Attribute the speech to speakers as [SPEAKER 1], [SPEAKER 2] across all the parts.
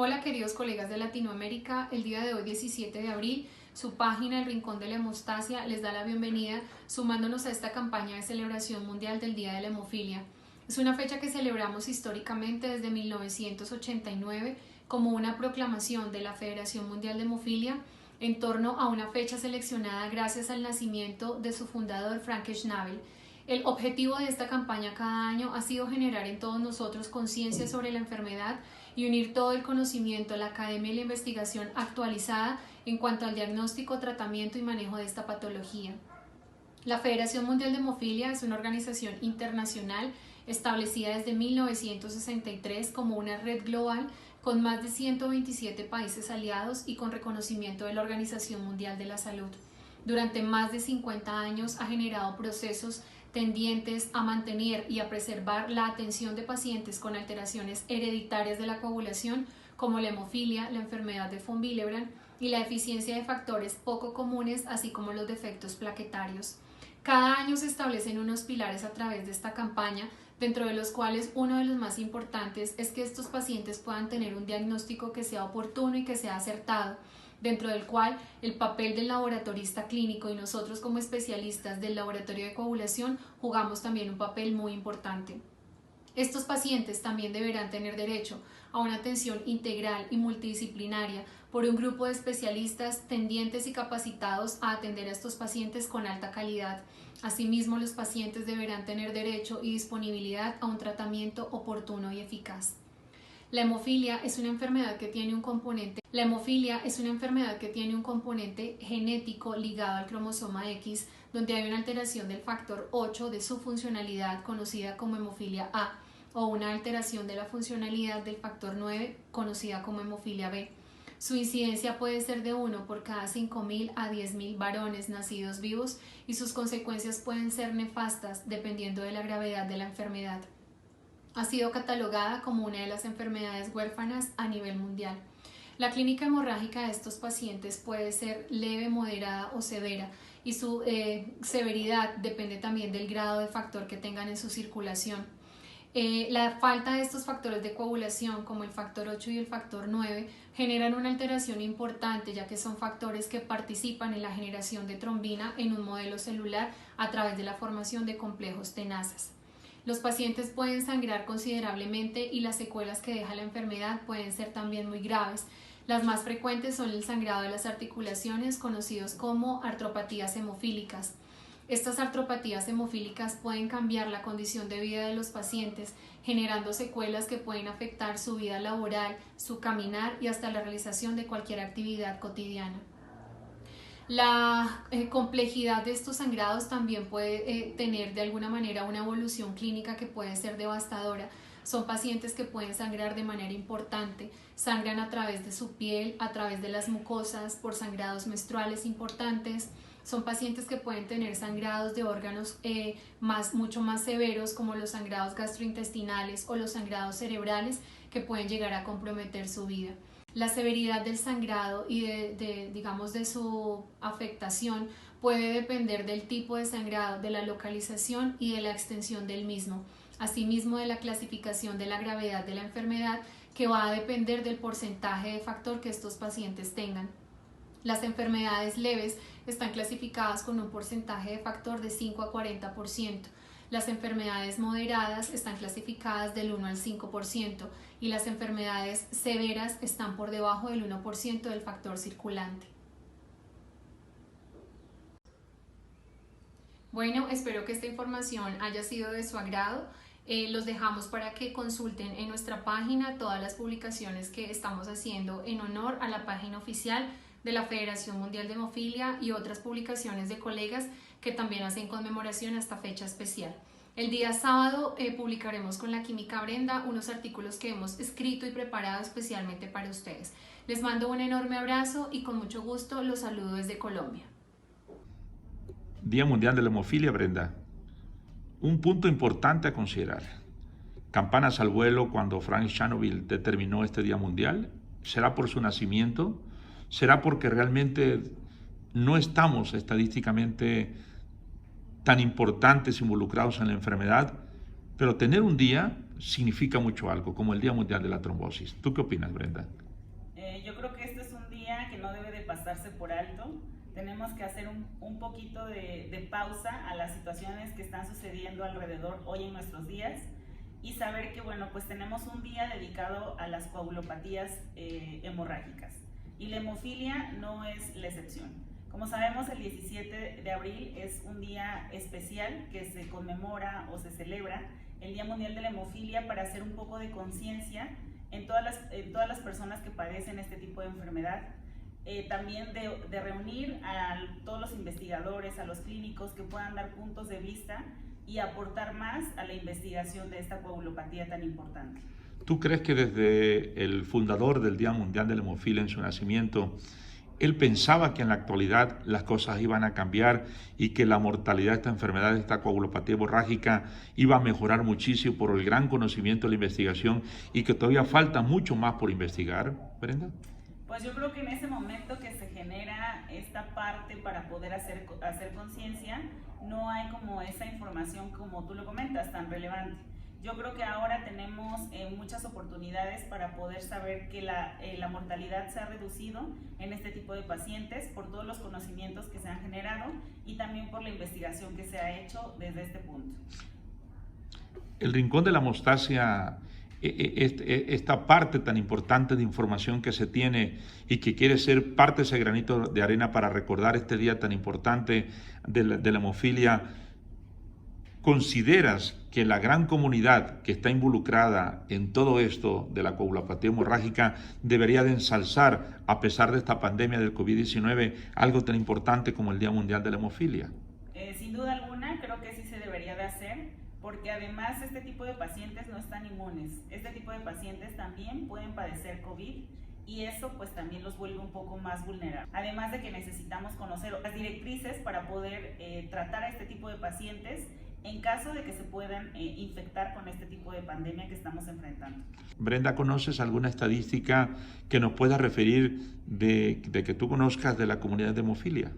[SPEAKER 1] Hola queridos colegas de Latinoamérica, el día de hoy 17 de abril su página El Rincón de la Hemostasia les da la bienvenida sumándonos a esta campaña de celebración mundial del Día de la Hemofilia. Es una fecha que celebramos históricamente desde 1989 como una proclamación de la Federación Mundial de Hemofilia en torno a una fecha seleccionada gracias al nacimiento de su fundador Frank Schnabel. El objetivo de esta campaña cada año ha sido generar en todos nosotros conciencia sobre la enfermedad y unir todo el conocimiento, la academia y la investigación actualizada en cuanto al diagnóstico, tratamiento y manejo de esta patología. La Federación Mundial de Hemofilia es una organización internacional establecida desde 1963 como una red global con más de 127 países aliados y con reconocimiento de la Organización Mundial de la Salud. Durante más de 50 años ha generado procesos tendientes a mantener y a preservar la atención de pacientes con alteraciones hereditarias de la coagulación como la hemofilia, la enfermedad de von Willebrand y la deficiencia de factores poco comunes, así como los defectos plaquetarios. Cada año se establecen unos pilares a través de esta campaña, dentro de los cuales uno de los más importantes es que estos pacientes puedan tener un diagnóstico que sea oportuno y que sea acertado, dentro del cual el papel del laboratorista clínico y nosotros como especialistas del laboratorio de coagulación jugamos también un papel muy importante. Estos pacientes también deberán tener derecho a una atención integral y multidisciplinaria por un grupo de especialistas tendientes y capacitados a atender a estos pacientes con alta calidad. Asimismo, los pacientes deberán tener derecho y disponibilidad a un tratamiento oportuno y eficaz. La hemofilia es una enfermedad que tiene un componente genético ligado al cromosoma X, donde hay una alteración del factor 8 de su funcionalidad conocida como hemofilia A o una alteración de la funcionalidad del factor 9 conocida como hemofilia B. Su incidencia puede ser de 1 por cada 5.000 a 10.000 varones nacidos vivos y sus consecuencias pueden ser nefastas dependiendo de la gravedad de la enfermedad. Ha sido catalogada como una de las enfermedades huérfanas a nivel mundial. La clínica hemorrágica de estos pacientes puede ser leve, moderada o severa y su severidad depende también del grado de factor que tengan en su circulación. La falta de estos factores de coagulación como el factor 8 y el factor 9 generan una alteración importante, ya que son factores que participan en la generación de trombina en un modelo celular a través de la formación de complejos tenazas. Los pacientes pueden sangrar considerablemente y las secuelas que deja la enfermedad pueden ser también muy graves. Las más frecuentes son el sangrado de las articulaciones, conocidos como artropatías hemofílicas. Estas artropatías hemofílicas pueden cambiar la condición de vida de los pacientes, generando secuelas que pueden afectar su vida laboral, su caminar y hasta la realización de cualquier actividad cotidiana. La complejidad de estos sangrados también puede tener de alguna manera una evolución clínica que puede ser devastadora. Son pacientes que pueden sangrar de manera importante, sangran a través de su piel, a través de las mucosas, por sangrados menstruales importantes. Son pacientes que pueden tener sangrados de órganos mucho más severos, como los sangrados gastrointestinales o los sangrados cerebrales, que pueden llegar a comprometer su vida. La severidad del sangrado y de su afectación puede depender del tipo de sangrado, de la localización y de la extensión del mismo, asimismo de la clasificación de la gravedad de la enfermedad, que va a depender del porcentaje de factor que estos pacientes tengan. Las enfermedades leves están clasificadas con un porcentaje de factor de 5 a 40%. Las enfermedades moderadas están clasificadas del 1 al 5% y las enfermedades severas están por debajo del 1% del factor circulante. Bueno, espero que esta información haya sido de su agrado. Los dejamos para que consulten en nuestra página todas las publicaciones que estamos haciendo en honor a la página oficial de la Federación Mundial de Hemofilia y otras publicaciones de colegas que también hacen conmemoración a esta fecha especial. El día sábado publicaremos con la química Brenda unos artículos que hemos escrito y preparado especialmente para ustedes. Les mando un enorme abrazo y con mucho gusto los saludo desde Colombia.
[SPEAKER 2] Día Mundial de la Hemofilia, Brenda. Un punto importante a considerar. Campanas al vuelo cuando Frank Schnabel determinó este Día Mundial. ¿Será por su nacimiento? ¿Será porque realmente no estamos estadísticamente tan importantes involucrados en la enfermedad? Pero tener un día significa mucho algo, como el Día Mundial de la Trombosis. ¿Tú qué opinas, Brenda?
[SPEAKER 3] día que no debe de pasarse por alto. Tenemos que hacer un poquito de pausa a las situaciones que están sucediendo alrededor hoy en nuestros días y saber que, bueno, pues tenemos un día dedicado a las coagulopatías hemorrágicas y la hemofilia no es la excepción. Como sabemos, el 17 de abril es un día especial que se conmemora o se celebra el Día Mundial de la Hemofilia para hacer un poco de conciencia en todas las personas que padecen este tipo de enfermedad. También de reunir a todos los investigadores, a los clínicos que puedan dar puntos de vista y aportar más a la investigación de esta coagulopatía tan importante.
[SPEAKER 2] ¿Tú crees que desde el fundador del Día Mundial de la Hemofilia en su nacimiento, él pensaba que en la actualidad las cosas iban a cambiar y que la mortalidad de esta enfermedad, de esta coagulopatía hemorrágica, iba a mejorar muchísimo por el gran conocimiento de la investigación y que todavía falta mucho más por investigar, Brenda?
[SPEAKER 3] Pues yo creo que en ese momento que se genera esta parte para poder hacer conciencia, no hay como esa información, como tú lo comentas, tan relevante. Yo creo que ahora tenemos muchas oportunidades para poder saber que la mortalidad se ha reducido en este tipo de pacientes por todos los conocimientos que se han generado y también por la investigación que se ha hecho desde este punto.
[SPEAKER 2] El Rincón de la Hemostasia, esta parte tan importante de información que se tiene y que quiere ser parte de ese granito de arena para recordar este día tan importante de la hemofilia, ¿consideras que la gran comunidad que está involucrada en todo esto de la coagulopatía hemorrágica debería de ensalzar, a pesar de esta pandemia del COVID-19, algo tan importante como el Día Mundial de la Hemofilia?
[SPEAKER 3] Sin duda alguna, creo que sí se debería de hacer, porque además este tipo de pacientes no están inmunes. Este tipo de pacientes también pueden padecer COVID y eso pues también los vuelve un poco más vulnerables. Además de que necesitamos conocer las directrices para poder tratar a este tipo de pacientes en caso de que se puedan infectar con este tipo de pandemia que estamos enfrentando.
[SPEAKER 2] Brenda, ¿conoces alguna estadística que nos pueda referir de que tú conozcas de la comunidad de hemofilia?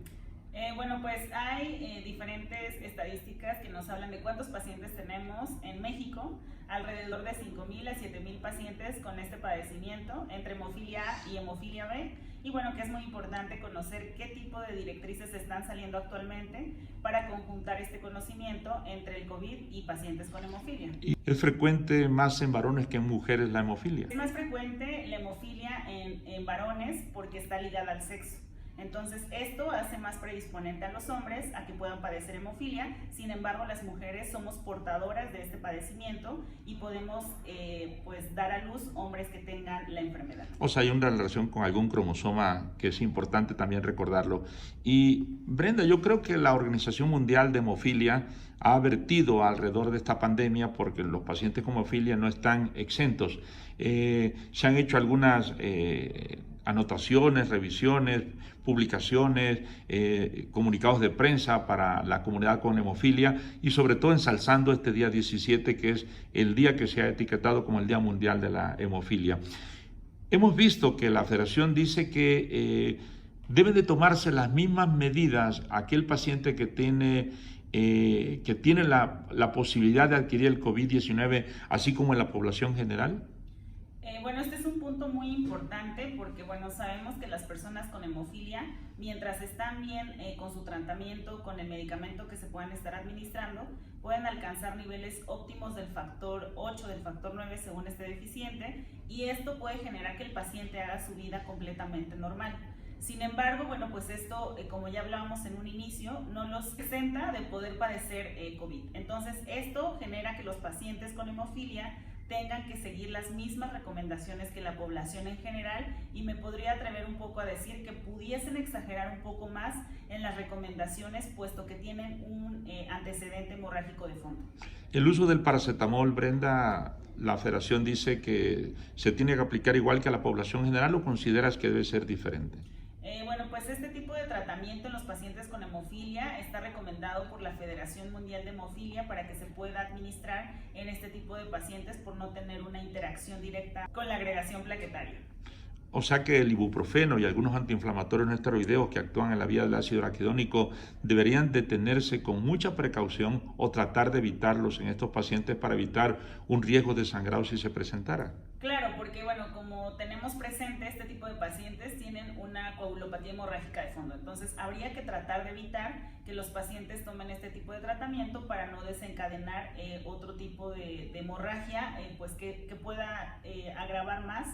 [SPEAKER 3] Bueno, pues hay diferentes estadísticas que nos hablan de cuántos pacientes tenemos en México, alrededor de 5,000 a 7,000 pacientes con este padecimiento entre hemofilia A y hemofilia B. Y bueno, que es muy importante conocer qué tipo de directrices están saliendo actualmente para conjuntar este conocimiento entre el COVID y pacientes con hemofilia.
[SPEAKER 2] ¿Y es frecuente más en varones que en mujeres la hemofilia?
[SPEAKER 3] Es más frecuente la hemofilia en varones porque está ligada al sexo. Entonces esto hace más predisponente a los hombres a que puedan padecer hemofilia. Sin embargo, las mujeres somos portadoras de este padecimiento y podemos pues dar a luz hombres que tengan la enfermedad.
[SPEAKER 2] O sea, hay una relación con algún cromosoma que es importante también recordarlo. Y Brenda, yo creo que la Organización Mundial de Hemofilia ha advertido alrededor de esta pandemia porque los pacientes con hemofilia no están exentos. Se han hecho algunas anotaciones, revisiones, publicaciones, comunicados de prensa para la comunidad con hemofilia y sobre todo ensalzando este día 17, que es el día que se ha etiquetado como el Día Mundial de la Hemofilia. Hemos visto que la Federación dice que deben de tomarse las mismas medidas aquel paciente que tiene la posibilidad de adquirir el COVID-19, así como en la población general.
[SPEAKER 3] Bueno, este es un punto muy importante porque, bueno, sabemos que las personas con hemofilia, mientras están bien con su tratamiento, con el medicamento que se puedan estar administrando, pueden alcanzar niveles óptimos del factor 8, del factor 9 según esté deficiente, y esto puede generar que el paciente haga su vida completamente normal. Sin embargo, bueno, pues esto, como ya hablábamos en un inicio, no los exenta de poder padecer COVID. Entonces, esto genera que los pacientes con hemofilia tengan que seguir las mismas recomendaciones que la población en general, y me podría atrever un poco a decir que pudiesen exagerar un poco más en las recomendaciones, puesto que tienen un antecedente hemorrágico de fondo.
[SPEAKER 2] El uso del paracetamol, Brenda, la Federación dice que se tiene que aplicar igual que a la población general, ¿o consideras que debe ser diferente?
[SPEAKER 3] Bueno, pues este tipo de tratamiento en los pacientes con hemofilia está recomendado por la Federación Mundial de Hemofilia para que se pueda administrar en este tipo de pacientes por no tener una interacción directa con la agregación plaquetaria.
[SPEAKER 2] O sea que el ibuprofeno y algunos antiinflamatorios no esteroideos que actúan en la vía del ácido araquidónico deberían detenerse con mucha precaución o tratar de evitarlos en estos pacientes para evitar un riesgo de sangrado si se presentara.
[SPEAKER 3] Claro, porque bueno, como tenemos presente, este tipo de pacientes tienen una coagulopatía hemorrágica de fondo. Entonces habría que tratar de evitar que los pacientes tomen este tipo de tratamiento para no desencadenar otro tipo de hemorragia pues que pueda agravar más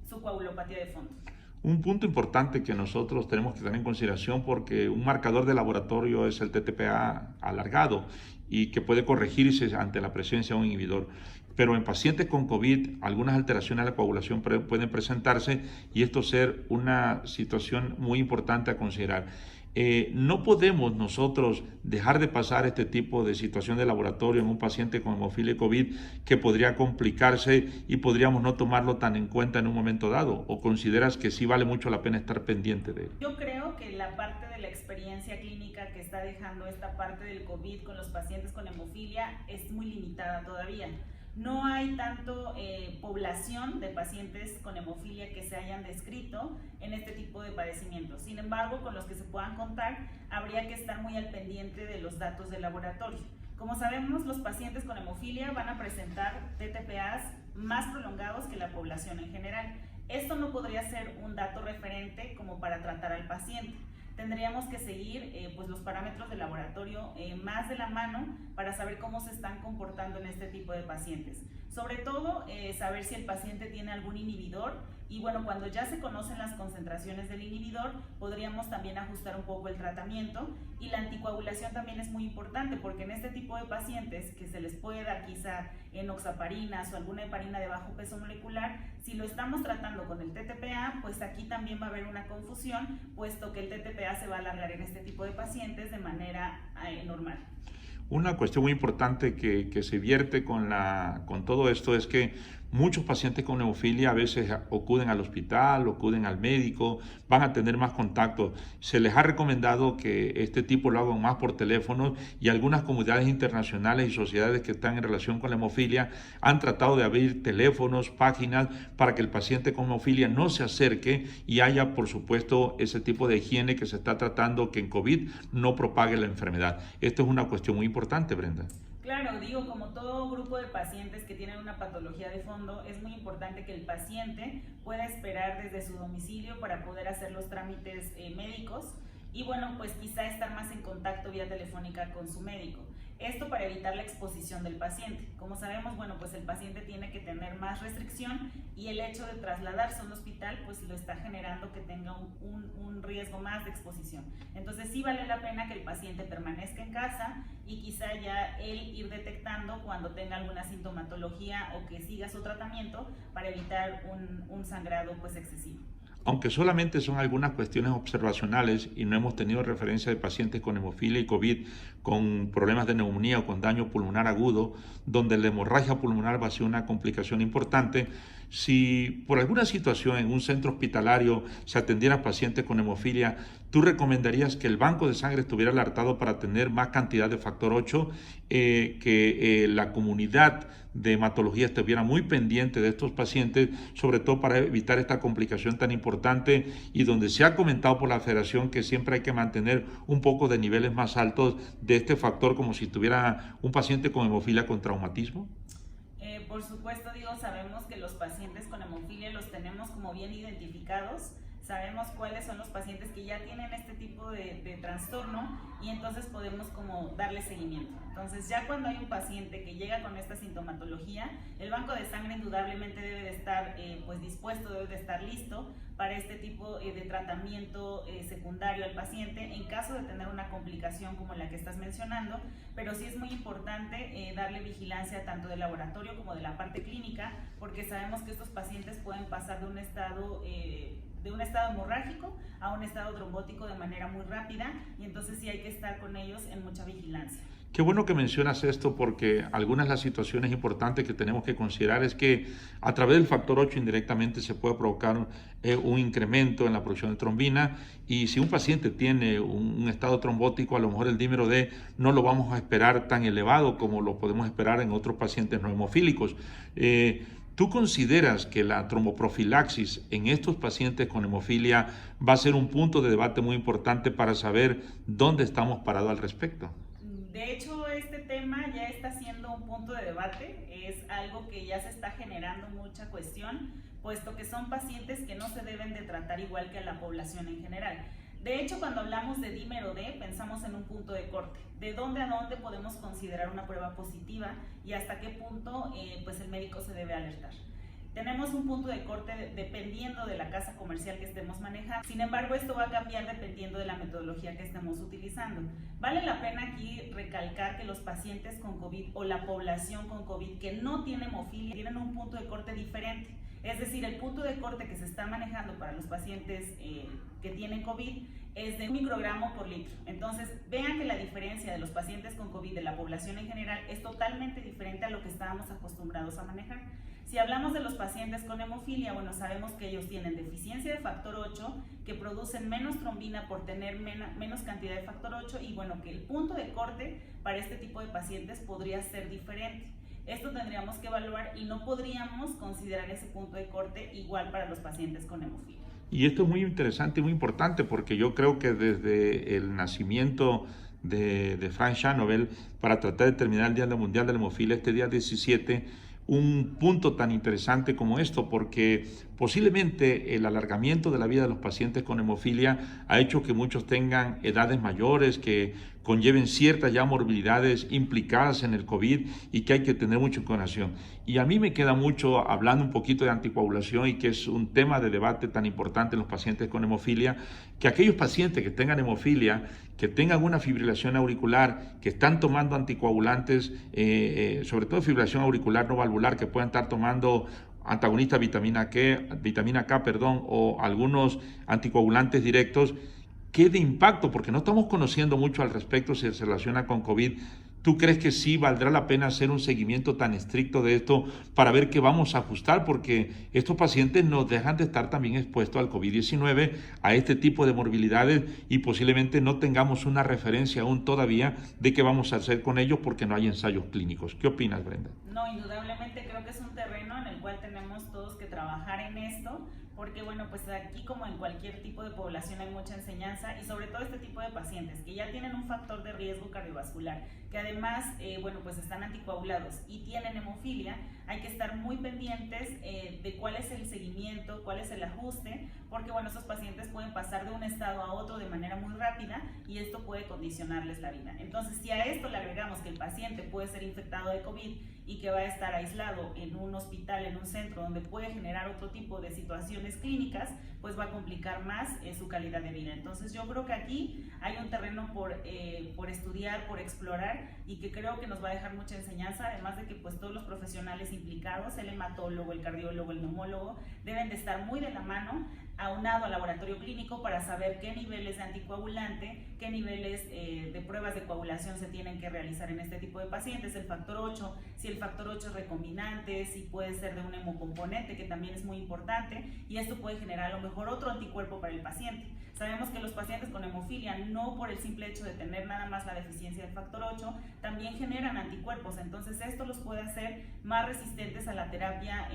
[SPEAKER 3] su coagulopatía de fondo.
[SPEAKER 2] Un punto importante que nosotros tenemos que tener en consideración, porque un marcador de laboratorio es el TTPA alargado y que puede corregirse ante la presencia de un inhibidor. Pero en pacientes con COVID, algunas alteraciones a la coagulación pueden presentarse y esto ser una situación muy importante a considerar. No podemos nosotros dejar de pasar este tipo de situación de laboratorio en un paciente con hemofilia y COVID que podría complicarse y podríamos no tomarlo tan en cuenta en un momento dado. ¿O consideras que sí vale mucho la pena estar pendiente de él?
[SPEAKER 3] Yo creo que la parte de la experiencia clínica que está dejando esta parte del COVID con los pacientes con hemofilia es muy limitada todavía. No hay tanto población de pacientes con hemofilia que se hayan descrito en este tipo de padecimientos. Sin embargo, con los que se puedan contar, habría que estar muy al pendiente de los datos del laboratorio. Como sabemos, los pacientes con hemofilia van a presentar TTPAs más prolongados que la población en general. Esto no podría ser un dato referente como para tratar al paciente. Tendríamos que seguir pues los parámetros de laboratorio más de la mano para saber cómo se están comportando en este tipo de pacientes. Sobre todo, saber si el paciente tiene algún inhibidor y bueno, cuando ya se conocen las concentraciones del inhibidor, podríamos también ajustar un poco el tratamiento y la anticoagulación también es muy importante porque en este tipo de pacientes que se les puede dar quizá enoxaparinas o alguna heparina de bajo peso molecular, si lo estamos tratando con el TTPA, pues aquí también va a haber una confusión, puesto que el TTPA se va a alargar en este tipo de pacientes de manera normal.
[SPEAKER 2] Una cuestión muy importante que se vierte con todo esto es que muchos pacientes con hemofilia a veces acuden al hospital, acuden al médico, van a tener más contacto. Se les ha recomendado que este tipo lo hagan más por teléfono y algunas comunidades internacionales y sociedades que están en relación con la hemofilia han tratado de abrir teléfonos, páginas para que el paciente con hemofilia no se acerque y haya, por supuesto, ese tipo de higiene que se está tratando que en COVID no propague la enfermedad. Esto es una cuestión muy importante, Brenda.
[SPEAKER 3] Claro, digo, como todo grupo de pacientes que tienen una patología de fondo, es muy importante que el paciente pueda esperar desde su domicilio para poder hacer los trámites médicos y bueno, pues quizá estar más en contacto vía telefónica con su médico. Esto para evitar la exposición del paciente. Como sabemos, bueno, pues el paciente tiene que tener más restricción y el hecho de trasladarse a un hospital pues lo está generando que tenga un riesgo más de exposición. Entonces sí vale la pena que el paciente permanezca en casa y quizá ya él ir detectando cuando tenga alguna sintomatología o que siga su tratamiento para evitar un sangrado pues excesivo.
[SPEAKER 2] Aunque solamente son algunas cuestiones observacionales y no hemos tenido referencia de pacientes con hemofilia y COVID con problemas de neumonía o con daño pulmonar agudo, donde la hemorragia pulmonar va a ser una complicación importante, si por alguna situación en un centro hospitalario se atendiera a pacientes con hemofilia, ¿tú recomendarías que el banco de sangre estuviera alertado para tener más cantidad de factor 8, que la comunidad de hematología estuviera muy pendiente de estos pacientes, sobre todo para evitar esta complicación tan importante y donde se ha comentado por la federación que siempre hay que mantener un poco de niveles más altos de este factor como si tuviera un paciente con hemofilia con traumatismo?
[SPEAKER 3] Por supuesto, digo, sabemos que los pacientes con hemofilia los tenemos como bien identificados, sabemos cuáles son los pacientes que ya tienen este tipo de trastorno y entonces podemos como darle seguimiento. Entonces ya cuando hay un paciente que llega con esta sintomatología, el banco de sangre indudablemente debe de estar pues dispuesto, debe de estar listo para este tipo de tratamiento secundario al paciente en caso de tener una complicación como la que estás mencionando, pero sí es muy importante darle vigilancia tanto del laboratorio como de la parte clínica, porque sabemos que estos pacientes pueden pasar de un estado hemorrágico a un estado trombótico de manera muy rápida y entonces sí hay que estar con ellos en mucha vigilancia.
[SPEAKER 2] Qué bueno que mencionas esto porque algunas de las situaciones importantes que tenemos que considerar es que a través del factor 8 indirectamente se puede provocar un incremento en la producción de trombina y si un paciente tiene un estado trombótico, a lo mejor el dímero D no lo vamos a esperar tan elevado como lo podemos esperar en otros pacientes no hemofílicos. ¿Tú consideras que la tromboprofilaxis en estos pacientes con hemofilia va a ser un punto de debate muy importante para saber dónde estamos parados al respecto?
[SPEAKER 3] De hecho, este tema ya está siendo un punto de debate, es algo que ya se está generando mucha cuestión, puesto que son pacientes que no se deben de tratar igual que a la población en general. De hecho, cuando hablamos de dímero D, pensamos en un punto de corte. ¿De dónde a dónde podemos considerar una prueba positiva y hasta qué punto pues el médico se debe alertar? Tenemos un punto de corte dependiendo de la casa comercial que estemos manejando. Sin embargo, esto va a cambiar dependiendo de la metodología que estemos utilizando. Vale la pena aquí recalcar que los pacientes con COVID o la población con COVID que no tiene hemofilia tienen un punto de corte diferente. Es decir, el punto de corte que se está manejando para los pacientes que tienen COVID es de 1 microgramo por litro. Entonces, vean que la diferencia de los pacientes con COVID de la población en general es totalmente diferente a lo que estábamos acostumbrados a manejar. Si hablamos de los pacientes con hemofilia, bueno, sabemos que ellos tienen deficiencia de factor 8, que producen menos trombina por tener menos cantidad de factor 8 y bueno, que el punto de corte para este tipo de pacientes podría ser diferente. Esto tendríamos que evaluar y no podríamos considerar ese punto de corte igual para los pacientes con hemofilia.
[SPEAKER 2] Y esto es muy interesante y muy importante porque yo creo que desde el nacimiento de Frank Schanobel para tratar de terminar el Día Mundial de la Hemofilia, este día 17, un punto tan interesante como esto, porque posiblemente el alargamiento de la vida de los pacientes con hemofilia ha hecho que muchos tengan edades mayores, que conlleven ciertas ya morbilidades implicadas en el COVID y que hay que tener mucho en consideración. Y a mí me queda mucho hablando un poquito de anticoagulación y que es un tema de debate tan importante en los pacientes con hemofilia, que aquellos pacientes que tengan hemofilia, que tengan una fibrilación auricular, que están tomando anticoagulantes, sobre todo fibrilación auricular no valvular, que puedan estar tomando antagonistas vitamina K, o algunos anticoagulantes directos, ¿qué de impacto? Porque no estamos conociendo mucho al respecto si se relaciona con COVID. ¿Tú crees que sí valdrá la pena hacer un seguimiento tan estricto de esto para ver qué vamos a ajustar? Porque estos pacientes nos dejan de estar también expuestos al COVID-19, a este tipo de morbilidades y posiblemente no tengamos una referencia aún todavía de qué vamos a hacer con ellos porque no hay ensayos clínicos. ¿Qué opinas, Brenda?
[SPEAKER 3] No, indudablemente creo que es un terreno en el cual tenemos todos que trabajar en esto, porque bueno, pues aquí como en cualquier tipo de población hay mucha enseñanza y sobre todo este tipo de pacientes que ya tienen un factor de riesgo cardiovascular, que además, bueno, pues están anticoagulados y tienen hemofilia, hay que estar muy pendientes de cuál es el seguimiento, cuál es el ajuste, porque bueno, esos pacientes pueden pasar de un estado a otro de manera muy rápida y esto puede condicionarles la vida. Entonces, si a esto le agregamos que el paciente puede ser infectado de COVID y que va a estar aislado en un hospital, en un centro donde puede generar otro tipo de situaciones clínicas, pues va a complicar más su calidad de vida. Entonces yo creo que aquí hay un terreno por estudiar, por explorar y que creo que nos va a dejar mucha enseñanza, además de que pues todos los profesionales implicados, el hematólogo, el cardiólogo, el neumólogo, deben de estar muy de la mano, aunado al laboratorio clínico para saber qué niveles de anticoagulante, qué niveles de pruebas de coagulación se tienen que realizar en este tipo de pacientes, el factor 8, si el factor 8 es recombinante, si puede ser de un hemocomponente, que también es muy importante, y esto puede generar a lo mejor otro anticuerpo para el paciente. Sabemos que los pacientes con hemofilia, no por el simple hecho de tener nada más la deficiencia del factor 8, también generan anticuerpos, entonces esto los puede hacer más resistentes a la terapia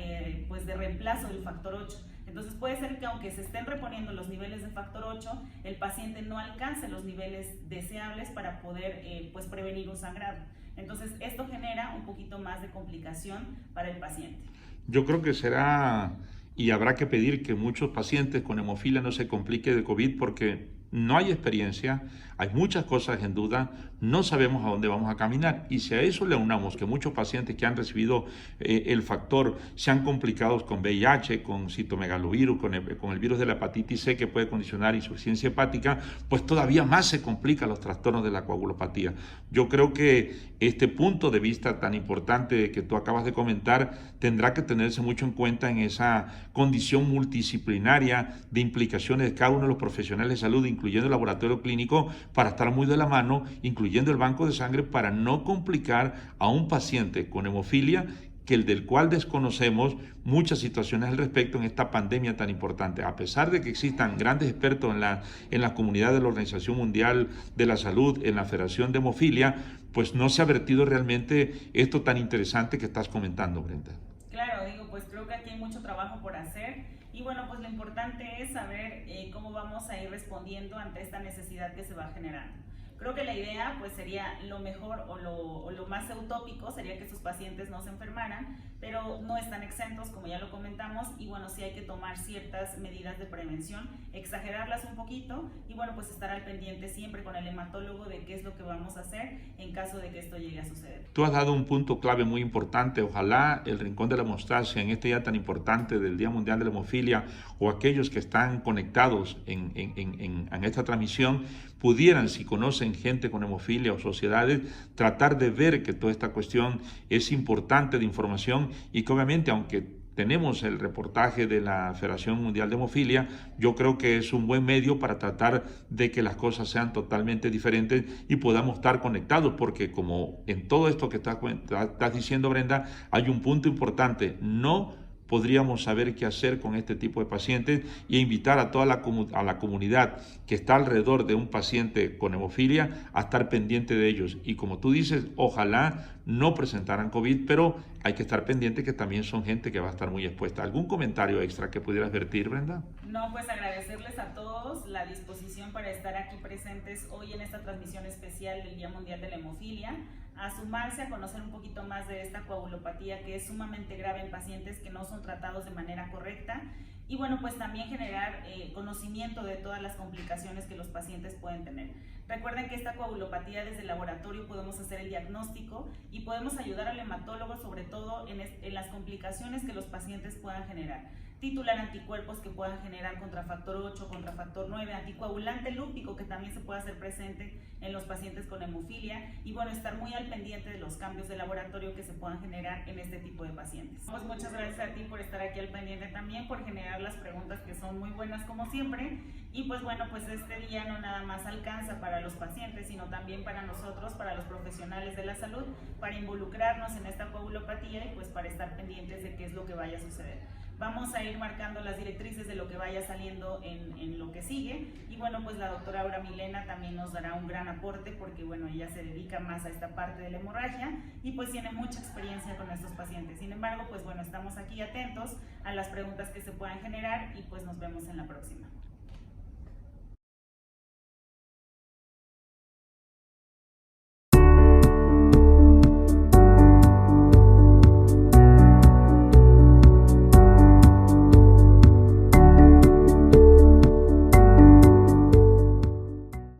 [SPEAKER 3] pues de reemplazo del factor 8. Entonces puede ser que aunque se estén reponiendo los niveles de factor 8, el paciente no alcance los niveles deseables para poder pues prevenir un sangrado. Entonces esto genera un poquito más de complicación para el paciente.
[SPEAKER 2] Yo creo que será y habrá que pedir que muchos pacientes con hemofilia no se complique de COVID porque no hay experiencia, hay muchas cosas en duda, no sabemos a dónde vamos a caminar y si a eso le unamos que muchos pacientes que han recibido el factor se han complicado con VIH, con citomegalovirus, con el virus de la hepatitis C que puede condicionar insuficiencia hepática, pues todavía más se complican los trastornos de la coagulopatía. Yo creo que este punto de vista tan importante que tú acabas de comentar tendrá que tenerse mucho en cuenta en esa condición multidisciplinaria de implicaciones de cada uno de los profesionales de salud, incluyendo el laboratorio clínico, para estar muy de la mano, incluyendo el banco de sangre, para no complicar a un paciente con hemofilia del cual desconocemos muchas situaciones al respecto en esta pandemia tan importante. A pesar de que existan grandes expertos en la comunidad de la Organización Mundial de la Salud, en la Federación de Hemofilia, pues no se ha vertido realmente esto tan interesante que estás comentando, Brenda.
[SPEAKER 3] Claro, pues creo que aquí hay mucho trabajo por hacer y bueno, pues lo importante es saber cómo vamos a ir respondiendo ante esta necesidad que se va generando. Creo que la idea pues sería lo mejor o lo más utópico sería que estos pacientes no se enfermaran, pero no están exentos, como ya lo comentamos, y bueno, sí hay que tomar ciertas medidas de prevención, exagerarlas un poquito y bueno, pues estar al pendiente siempre con el hematólogo de qué es lo que vamos a hacer en caso de que esto llegue a suceder.
[SPEAKER 2] Tú has dado un punto clave muy importante. Ojalá el Rincón de la Hemostasia, en este día tan importante del Día Mundial de la Hemofilia, o aquellos que están conectados en esta transmisión, pudieran, si conocen gente con hemofilia o sociedades, tratar de ver que toda esta cuestión es importante de información y que obviamente, aunque tenemos el reportaje de la Federación Mundial de Hemofilia, yo creo que es un buen medio para tratar de que las cosas sean totalmente diferentes y podamos estar conectados, porque como en todo esto que estás diciendo, Brenda, hay un punto importante: no podríamos saber qué hacer con este tipo de pacientes, y invitar a toda la comunidad que está alrededor de un paciente con hemofilia a estar pendiente de ellos. Y como tú dices, ojalá no presentaran COVID, pero hay que estar pendiente que también son gente que va a estar muy expuesta. ¿Algún comentario extra que pudieras vertir, Brenda?
[SPEAKER 3] No, pues agradecerles a todos la disposición para estar aquí presentes hoy en esta transmisión especial del Día Mundial de la Hemofilia, a sumarse a conocer un poquito más de esta coagulopatía que es sumamente grave en pacientes que no son tratados de manera correcta, y bueno, pues también generar conocimiento de todas las complicaciones que los pacientes pueden tener. Recuerden que esta coagulopatía desde el laboratorio podemos hacer el diagnóstico y podemos ayudar al hematólogo sobre todo en las complicaciones que los pacientes puedan generar. Titular anticuerpos que puedan generar contra factor 8, contra factor 9, anticoagulante lúpico que también se puede hacer presente en los pacientes con hemofilia, y bueno, estar muy al pendiente de los cambios de laboratorio que se puedan generar en este tipo de pacientes. Pues muchas gracias a ti por estar aquí al pendiente también, por generar las preguntas que son muy buenas como siempre, y pues bueno, pues este día no nada más alcanza para los pacientes, sino también para nosotros, para los profesionales de la salud, para involucrarnos en esta coagulopatía y pues para estar pendientes de qué es lo que vaya a suceder. Vamos a ir marcando las directrices de lo que vaya saliendo en lo que sigue, y bueno, pues la doctora Aura Milena también nos dará un gran aporte porque bueno, ella se dedica más a esta parte de la hemorragia y pues tiene mucha experiencia con estos pacientes. Sin embargo, pues bueno, estamos aquí atentos a las preguntas que se puedan generar y pues nos vemos en la próxima.